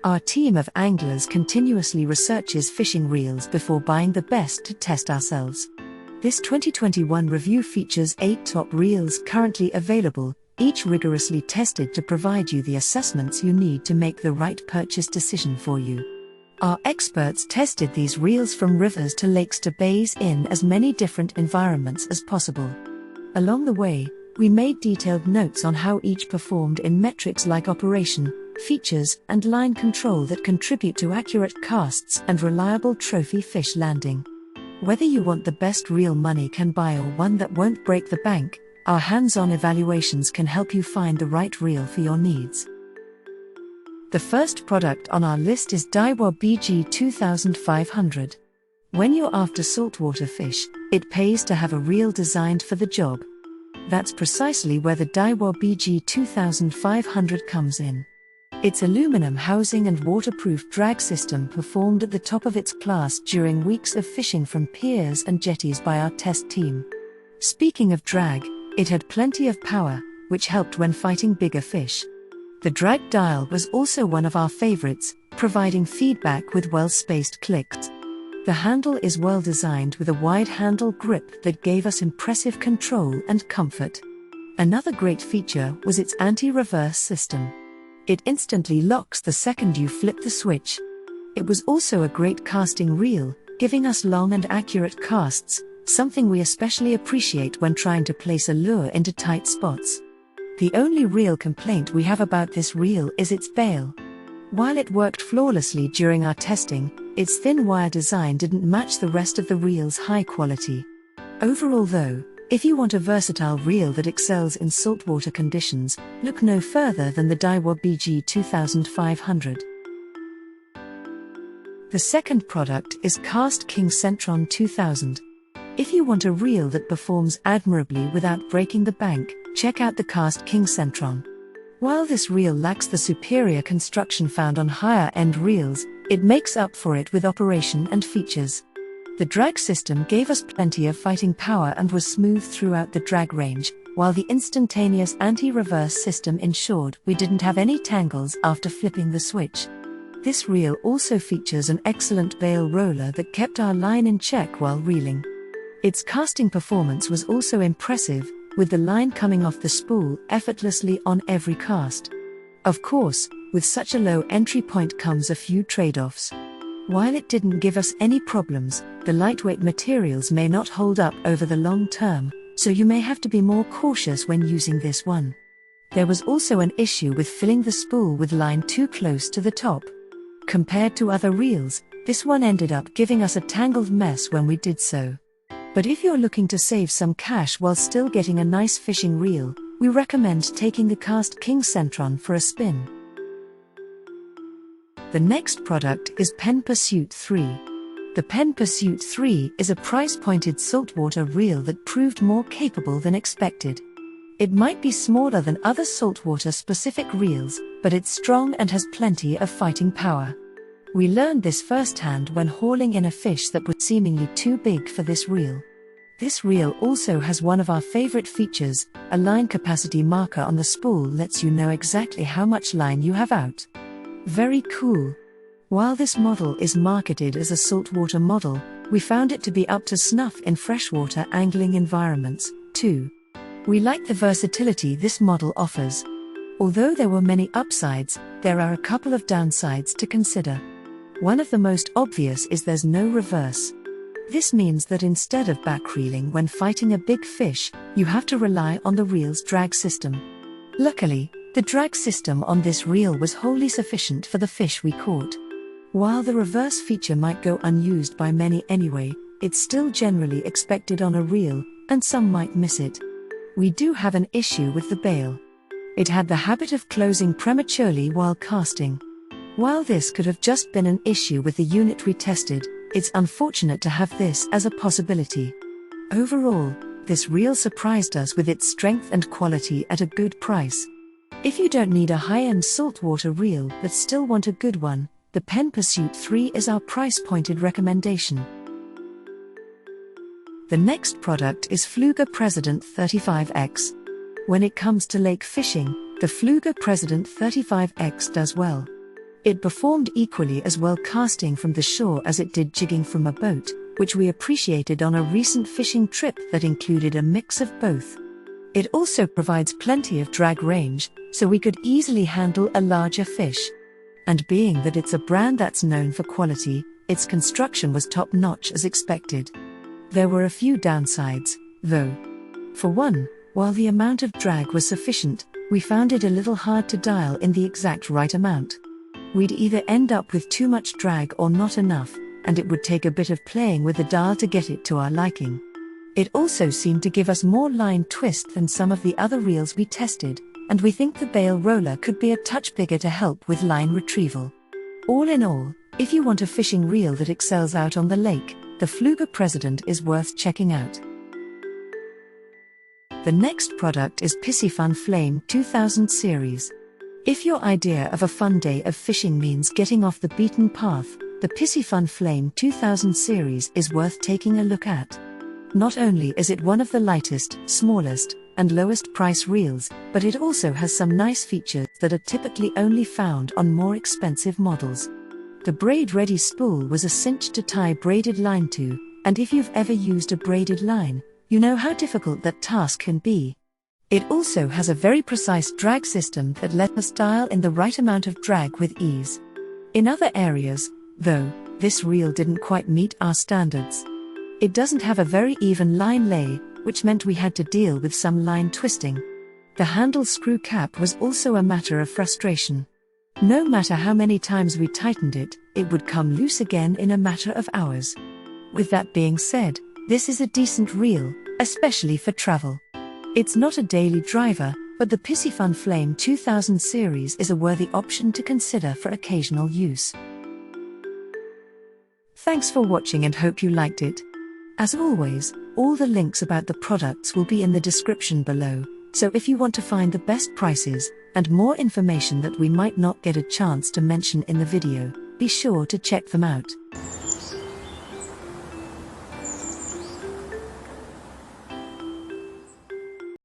Our team of anglers continuously researches fishing reels before buying the best to test ourselves. This 2021 review features 8 top reels currently available, each rigorously tested to provide you the assessments you need to make the right purchase decision for you. Our experts tested these reels from rivers to lakes to bays in as many different environments as possible. Along the way, we made detailed notes on how each performed in metrics like operation, features, and line control that contribute to accurate casts and reliable trophy fish landing. Whether you want the best reel money can buy or one that won't break the bank, our hands-on evaluations can help you find the right reel for your needs. The first product on our list is Daiwa BG 2500. When you're after saltwater fish, it pays to have a reel designed for the job. That's precisely where the Daiwa BG 2500 comes in. Its aluminum housing and waterproof drag system performed at the top of its class during weeks of fishing from piers and jetties by our test team. Speaking of drag, it had plenty of power, which helped when fighting bigger fish. The drag dial was also one of our favorites, providing feedback with well-spaced clicks. The handle is well designed with a wide handle grip that gave us impressive control and comfort. Another great feature was its anti-reverse system. It instantly locks the second you flip the switch. It was also a great casting reel, giving us long and accurate casts, something we especially appreciate when trying to place a lure into tight spots. The only real complaint we have about this reel is its bail. While it worked flawlessly during our testing, its thin wire design didn't match the rest of the reel's high quality. Overall though, if you want a versatile reel that excels in saltwater conditions, look no further than the Daiwa BG 2500. The second product is KastKing Centron 2000. If you want a reel that performs admirably without breaking the bank, check out the KastKing Centron. While this reel lacks the superior construction found on higher-end reels, it makes up for it with operation and features. The drag system gave us plenty of fighting power and was smooth throughout the drag range, while the instantaneous anti-reverse system ensured we didn't have any tangles after flipping the switch. This reel also features an excellent bail roller that kept our line in check while reeling. Its casting performance was also impressive, with the line coming off the spool effortlessly on every cast. Of course, with such a low entry point comes a few trade-offs. While it didn't give us any problems, the lightweight materials may not hold up over the long term, so you may have to be more cautious when using this one. There was also an issue with filling the spool with line too close to the top. Compared to other reels, this one ended up giving us a tangled mess when we did so. But if you're looking to save some cash while still getting a nice fishing reel, we recommend taking the KastKing Centron for a spin. The next product is Penn Pursuit 3. The Penn Pursuit 3 is a price-pointed saltwater reel that proved more capable than expected. It might be smaller than other saltwater-specific reels, but it's strong and has plenty of fighting power. We learned this firsthand when hauling in a fish that was seemingly too big for this reel. This reel also has one of our favorite features, a line capacity marker on the spool lets you know exactly how much line you have out. Very cool. While this model is marketed as a saltwater model, we found it to be up to snuff in freshwater angling environments, too. We like the versatility this model offers. Although there were many upsides, there are a couple of downsides to consider. One of the most obvious is there's no reverse. This means that instead of backreeling when fighting a big fish, you have to rely on the reel's drag system. Luckily, the drag system on this reel was wholly sufficient for the fish we caught. While the reverse feature might go unused by many anyway, it's still generally expected on a reel, and some might miss it. We do have an issue with the bail. It had the habit of closing prematurely while casting. While this could have just been an issue with the unit we tested, it's unfortunate to have this as a possibility. Overall, this reel surprised us with its strength and quality at a good price. If you don't need a high-end saltwater reel but still want a good one, the Penn Pursuit 3 is our price-pointed recommendation. The next product is Pflueger President 35X. When it comes to lake fishing, the Pflueger President 35X does well. It performed equally as well casting from the shore as it did jigging from a boat, which we appreciated on a recent fishing trip that included a mix of both. It also provides plenty of drag range, so we could easily handle a larger fish. And being that it's a brand that's known for quality, its construction was top-notch as expected. There were a few downsides, though. For one, while the amount of drag was sufficient, we found it a little hard to dial in the exact right amount. We'd either end up with too much drag or not enough, and it would take a bit of playing with the dial to get it to our liking. It also seemed to give us more line twist than some of the other reels we tested, and we think the bail roller could be a touch bigger to help with line retrieval. All in all, if you want a fishing reel that excels out on the lake, the Pflueger President is worth checking out. The next product is Piscifun Flame 2000 series. If your idea of a fun day of fishing means getting off the beaten path, the Piscifun Flame 2000 series is worth taking a look at. Not only is it one of the lightest, smallest, and lowest price reels, but it also has some nice features that are typically only found on more expensive models. The braid-ready spool was a cinch to tie braided line to, and if you've ever used a braided line, you know how difficult that task can be. It also has a very precise drag system that lets us dial in the right amount of drag with ease. In other areas, though, this reel didn't quite meet our standards. It doesn't have a very even line lay, which meant we had to deal with some line twisting. The handle screw cap was also a matter of frustration. No matter how many times we tightened it, it would come loose again in a matter of hours. With that being said, this is a decent reel, especially for travel. It's not a daily driver, but the Piscifun Flame 2000 series is a worthy option to consider for occasional use. Thanks for watching and hope you liked it. As always, all the links about the products will be in the description below, so if you want to find the best prices, and more information that we might not get a chance to mention in the video, be sure to check them out.